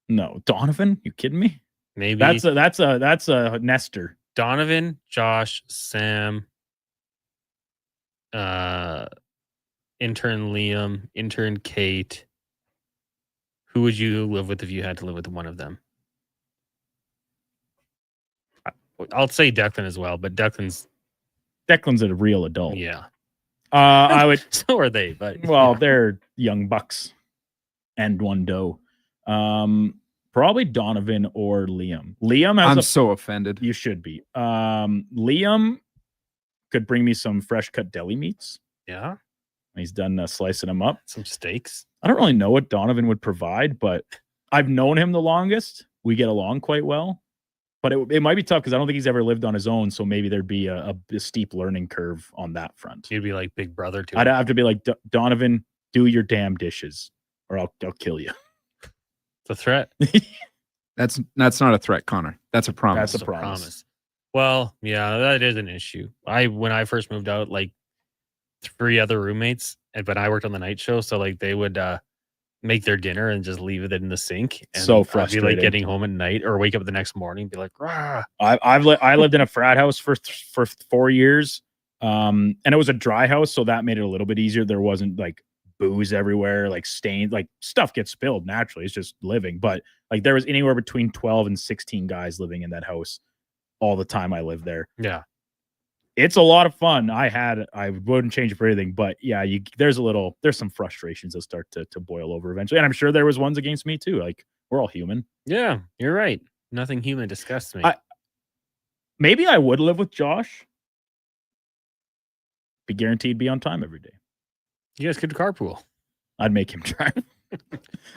No, Donovan? You kidding me? Maybe that's a nester. Donovan, Josh, Sam, intern Liam, intern Kate. Who would you live with if you had to live with one of them? I'll say Declan as well, but Declan's a real adult. Yeah. I would. So are they, but well, they're young bucks and one doe. Probably Donovan or Liam. I'm so offended. You should be. Liam could bring me some fresh cut deli meats. Yeah. He's done slicing them up. Some steaks. I don't really know what Donovan would provide, but I've known him the longest. We get along quite well. But it might be tough because I don't think he's ever lived on his own. So maybe there'd be a steep learning curve on that front. You'd be like big brother to I'd him. have to be like, Donovan, do your damn dishes or I'll kill you. It's a threat. That's not a threat, Connor. That's a promise. That's a promise. Well, yeah, that is an issue. When I first moved out, like 3 other roommates, but I worked on the night show, so like they would make their dinner and just leave it in the sink. And So I'd be frustrating. like getting home at night or wake up the next morning and be like, rah. I lived in a frat house for 4 years, and it was a dry house, so that made it a little bit easier. There wasn't like booze everywhere, like stains, like stuff gets spilled naturally. It's just living, but like there was anywhere between 12 and 16 guys living in that house all the time I lived there. Yeah. It's a lot of fun. I wouldn't change it for anything, but yeah, there's some frustrations that start to boil over eventually. And I'm sure there was ones against me too. Like we're all human. Yeah, you're right. Nothing human disgusts me. Maybe I would live with Josh. Be guaranteed be on time every day. You guys could carpool. I'd make him drive.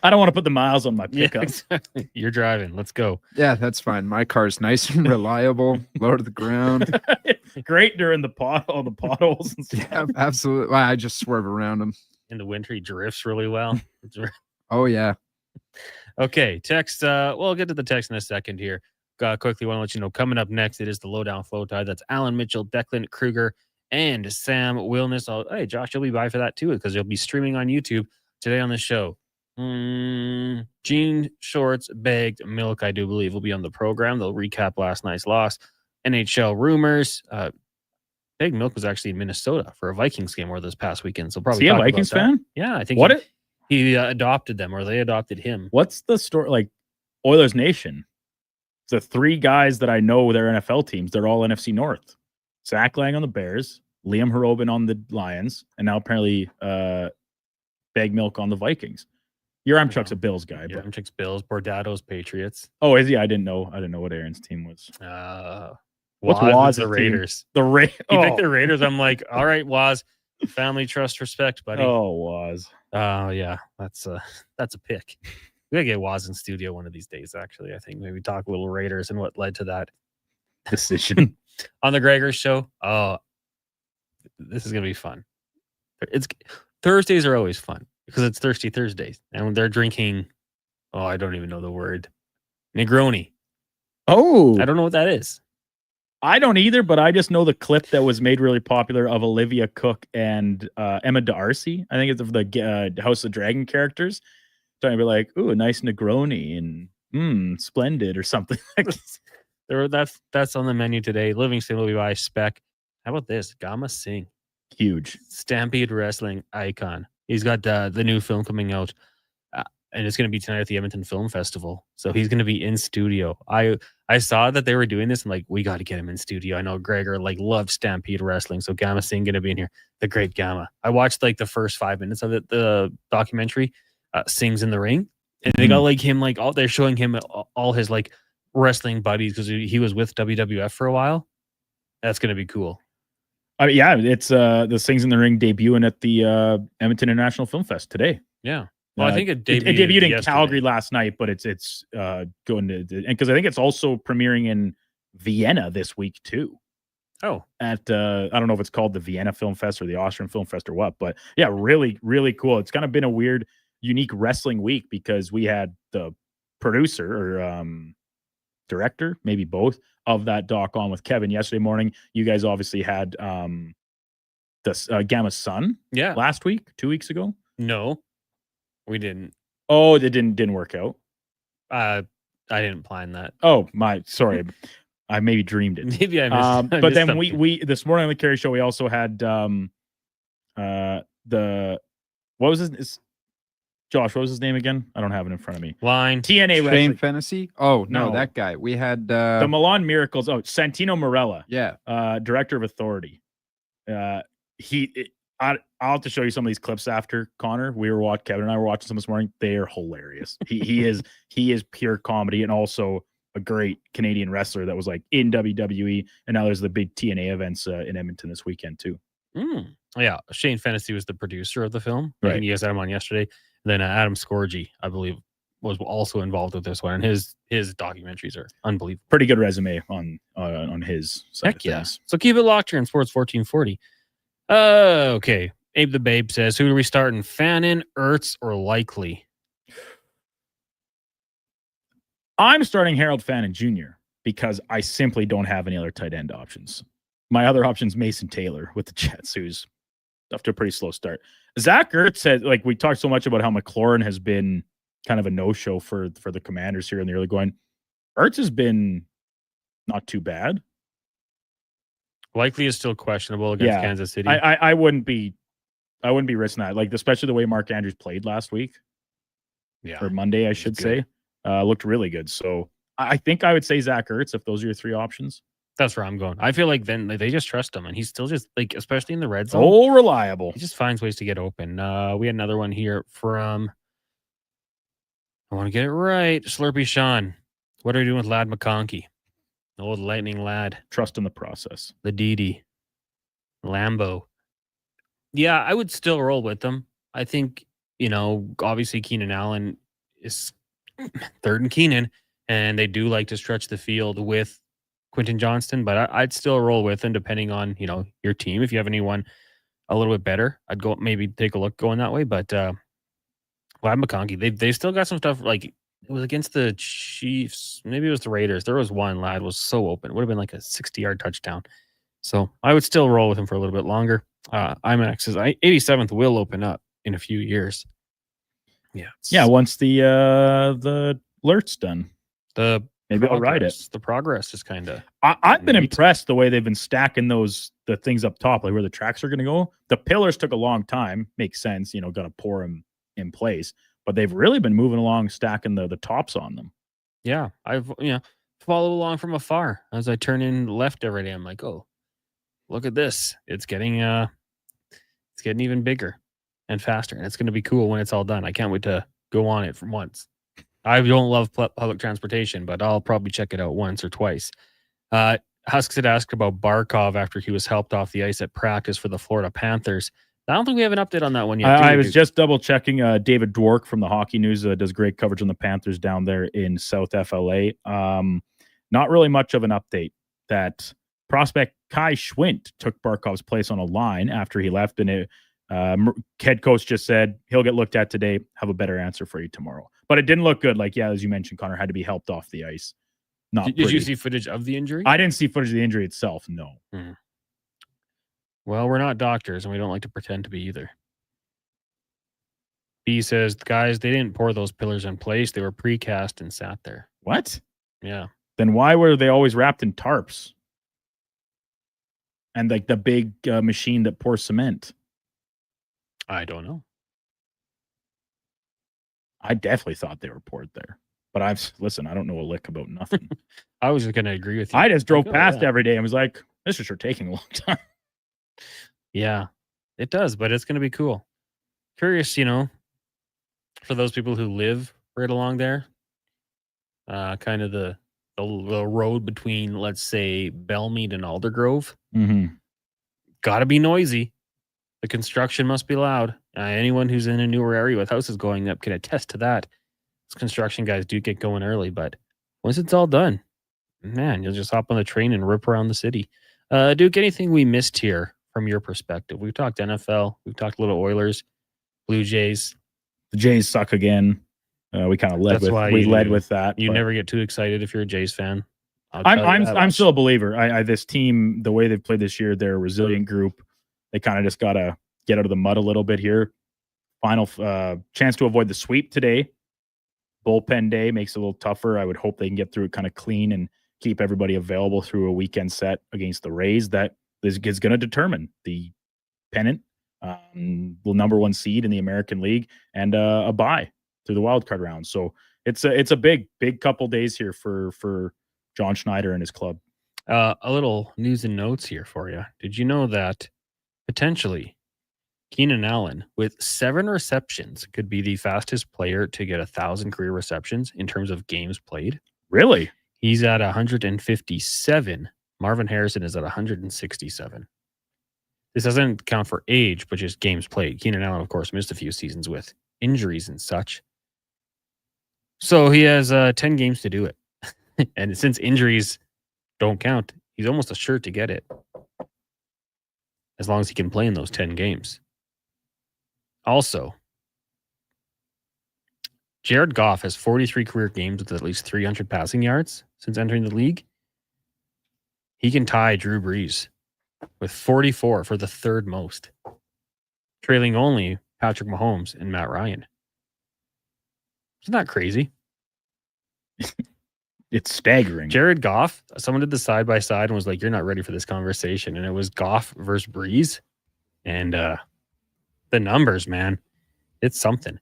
I don't want to put the miles on my pickup. Exactly. You're driving. Let's go. Yeah, that's fine. My car's nice and reliable, low to the ground. Great during the potholes and stuff. Yeah, absolutely. Well, I just swerve around them. In the winter, he drifts really well. Oh, yeah. Okay, text. We'll get to the text in a second here. Quickly want to let you know, coming up next, it is the Lowdown Flow Tide. That's Alan Mitchell, Declan Kruger, and Sam Wilness. Hey, Josh, you'll be by for that too, because you'll be streaming on YouTube today on the show. Jean Shorts Bagged Milk, I do believe, will be on the program. They'll recap last night's loss. NHL rumors. Bagged Milk was actually in Minnesota for a Vikings game this past weekend. So probably Is he a Vikings fan? Yeah, I think What he adopted them, or they adopted him. What's the story? Like Oilers Nation. The 3 guys that I know their NFL teams, they're all NFC North. Zach Lang on the Bears, Liam Harobin on the Lions, and now apparently Bagged Milk on the Vikings. Your Armchuck's a Bills guy. Yeah, But... Armchuck's Bills, Bordato's Patriots. Oh, is he? I didn't know what Aaron's team was. What's Waz Waz's the team? Raiders. He He picked the Raiders. I'm like, all right, Waz, family, trust, respect, buddy. Oh, Waz. Oh, yeah, that's a pick. We gotta get Waz in studio one of these days. Actually, I think maybe talk a little Raiders and what led to that decision on the Gregor show. Oh, this is gonna be fun. Thursdays are always fun because it's Thirsty Thursdays, and when they're drinking, I don't even know the word, Negroni. Oh, I don't know what that is. I don't either, but I just know the clip that was made really popular of Olivia Cook and Emma D'Arcy. I think it's of the House of Dragon characters. Trying to be like, ooh, a nice Negroni and splendid or something like that. That's on the menu today. Livingston will be by Spec. How about this? Gama Singh. Huge. Stampede Wrestling icon. He's got the new film coming out, and it's going to be tonight at the Edmonton Film Festival. So he's going to be in studio. I saw that they were doing this, and like, we got to get him in studio. I know Gregor loved Stampede Wrestling, so Gama Singh going to be in here. The Great Gama. I watched the first 5 minutes of it, the documentary. Sings in the ring, and they got him they're showing him all his wrestling buddies because he was with WWF for a while. That's gonna be cool. Yeah, it's the Sings in the Ring debuting at the Edmonton International Film Fest today. Yeah, well, I think it debuted in yesterday. Calgary last night, but it's going to, and because I think it's also premiering in Vienna this week too. Oh, at I don't know if it's called the Vienna Film Fest or the Austrian Film Fest or what, but yeah, really, really cool. It's kind of been a weird, unique wrestling week because we had the producer or director, maybe both, of that doc on with Kevin yesterday morning. You guys obviously had the Gamma's son last week, 2 weeks ago. No, we didn't. Oh, it didn't work out. I didn't plan that. Oh, sorry. I maybe dreamed it. Maybe I missed. But then we this morning on the Carey Show, we also had what was his Josh, what was his name again? I don't have it in front of me. Line TNA Shane wrestling. Fantasy? Oh, no, that guy. We had the Milan Miracles. Oh, Santino Marella. Yeah. Director of Authority. I'll have to show you some of these clips after, Connor. Kevin and I were watching some this morning. They are hilarious. He is pure comedy and also a great Canadian wrestler that was in WWE, and now there's the big TNA events in Edmonton this weekend too. Yeah, Shane Fennessy was the producer of the film. Right. And you guys had him on yesterday. Then Adam Scorgi, I believe, was also involved with this one, and his documentaries are unbelievable. Pretty good resume on his side of Yeah. things. So keep it locked here in Sports 1440. Okay. Abe the Babe says, who do we start in? Fannin, Ertz, or Likely? I'm starting Harold Fannin Jr. because I simply don't have any other tight end options. My other option is Mason Taylor with the Jets, who's off to a pretty slow start. Zach Ertz said, like, we talked so much about how McLaurin has been kind of a no-show for the Commanders here in the early going. Ertz has been not too bad. Likely is still questionable against Kansas City. I wouldn't be risking that, like, especially the way Mark Andrews played last week. Yeah. Or Monday, I should say. Looked really good. So I think I would say Zach Ertz if those are your three options. That's where I'm going. I feel like then they just trust him, and he's still just, like, especially in the red zone. Oh, reliable. He just finds ways to get open. We had another one here from, I want to get it right, Slurpee Sean. What are we doing with Lad McConkey? The old lightning lad. Trust in the process. The Didi. Lambo. Yeah, I would still roll with them. I think, obviously Keenan Allen is third and Keenan, and they do like to stretch the field with Quentin Johnston, but I'd still roll with him depending on, your team. If you have anyone a little bit better, I'd go maybe take a look going that way. But Lad McConkey, they've still got some stuff. Like, it was against the Chiefs, maybe it was the Raiders. There was one lad was so open. It would have been like a 60-yard touchdown. So I would still roll with him for a little bit longer. IMAX's 87th will open up in a few years. Yeah. Once the alert's done. Maybe I'll ride it. The progress is kind of. I've been impressed the way they've been stacking the things up top, like where the tracks are going to go. The pillars took a long time. Makes sense, got to pour them in place. But they've really been moving along, stacking the tops on them. Yeah, I've follow along from afar as I turn in left every day. I'm like, oh, look at this! It's getting even bigger and faster, and it's going to be cool when it's all done. I can't wait to go on it for once. I don't love public transportation, but I'll probably check it out once or twice. Husks had asked about Barkov after he was helped off the ice at practice for the Florida Panthers. I don't think we have an update on that one yet. I was just double checking. David Dwork from the Hockey News does great coverage on the Panthers down there in South FLA. Not really much of an update. That prospect Kai Schwint took Barkov's place on a line after he left, and head coach just said he'll get looked at today. Have a better answer for you tomorrow. But it didn't look good. Like, as you mentioned, Connor had to be helped off the ice. Did you see footage of the injury? I didn't see footage of the injury itself. No. Hmm. Well, we're not doctors, and we don't like to pretend to be either. B says, guys, they didn't pour those pillars in place. They were precast and sat there. What? Yeah. Then why were they always wrapped in tarps? And like the big machine that pours cement? I don't know. I definitely thought they were poured there. But I don't know a lick about nothing. I was just going to agree with you. I just drove past every day and was like, this is sure taking a long time. Yeah, it does, but it's going to be cool. Curious, for those people who live right along there, kind of the road between, let's say, Belmead and Aldergrove. Mm-hmm. Got to be noisy. The construction must be loud. Anyone who's in a newer area with houses going up can attest to that. Those construction guys do get going early, but once it's all done, man, you'll just hop on the train and rip around the city. Duke, anything we missed here from your perspective? We've talked NFL. We've talked a little Oilers, Blue Jays. The Jays suck again. We kind of led with that. You never get too excited if you're a Jays fan. I'm still a believer. This team, the way they've played this year, they're a resilient group. They kind of just got to get out of the mud a little bit here. Final chance to avoid the sweep today. Bullpen day makes it a little tougher. I would hope they can get through it kind of clean and keep everybody available through a weekend set against the Rays. That is going to determine the pennant, the number one seed in the American League, and a bye through the wild card round. So it's a big couple days here for John Schneider and his club. A little news and notes here for you. Did you know that potentially Keenan Allen, with 7 receptions, could be the fastest player to get 1,000 career receptions in terms of games played? Really? He's at 157. Marvin Harrison is at 167. This doesn't count for age, but just games played. Keenan Allen, of course, missed a few seasons with injuries and such. So he has 10 games to do it. And since injuries don't count, he's almost assured to get it. As long as he can play in those 10 games. Also, Jared Goff has 43 career games with at least 300 passing yards since entering the league. He can tie Drew Brees with 44 for the third most, trailing only Patrick Mahomes and Matt Ryan. Isn't that crazy? It's staggering. Jared Goff, someone did the side-by-side and was like, you're not ready for this conversation. And it was Goff versus Brees. And the numbers, man, it's something.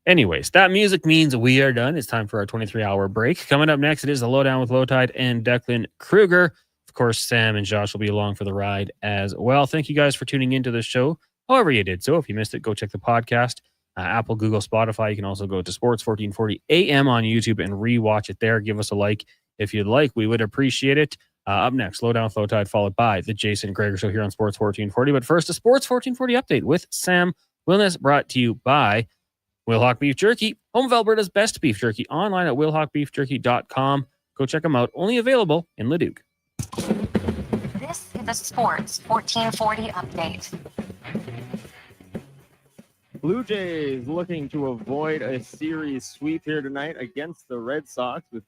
Anyways, that music means we are done. It's time for our 23-hour break. Coming up next, it is the Lowdown with Lowtide and Declan Kruger. Of course, Sam and Josh will be along for the ride as well. Thank you guys for tuning into the show. However you did so, if you missed it, go check the podcast. Apple, Google, Spotify. You can also go to Sports 1440 AM on YouTube and rewatch it there. Give us a like if you'd like. We would appreciate it. Up next, Lowdown with Lowtide, followed by the Jason Gregor Show here on Sports 1440. But first, a Sports 1440 update with Sam Wilness, brought to you by Wilhauk Beef Jerky, home of Alberta's best beef jerky, online at wilhaukbeefjerky.com. Go check them out. Only available in Leduc. This is a Sports 1440 update. Blue Jays looking to avoid a series sweep here tonight against the Red Sox, with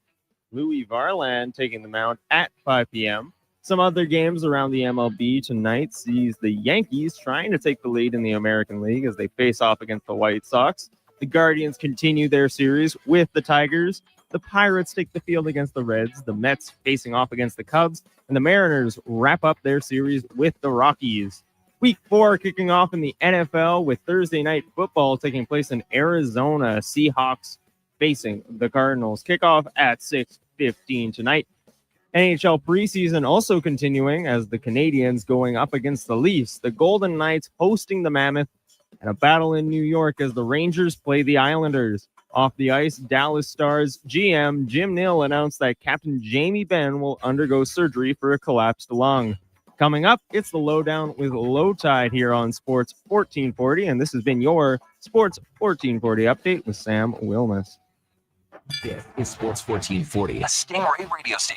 Louis Varland taking the mound at 5 p.m. Some other games around the MLB tonight sees the Yankees trying to take the lead in the American League as they face off against the White Sox. The Guardians continue their series with the Tigers. The Pirates take the field against the Reds. The Mets facing off against the Cubs. And the Mariners wrap up their series with the Rockies. Week 4 kicking off in the NFL with Thursday night football taking place in Arizona. Seahawks facing the Cardinals. Kickoff at 6:15 tonight. NHL preseason also continuing as the Canadiens going up against the Leafs. The Golden Knights hosting the Mammoth, and a battle in New York as the Rangers play the Islanders. Off the ice, Dallas Stars GM Jim Nill announced that Captain Jamie Benn will undergo surgery for a collapsed lung. Coming up, it's the Lowdown with Lowtide here on Sports 1440, and this has been your Sports 1440 update with Sam Wilness. This is Sports 1440, a Stingray radio station.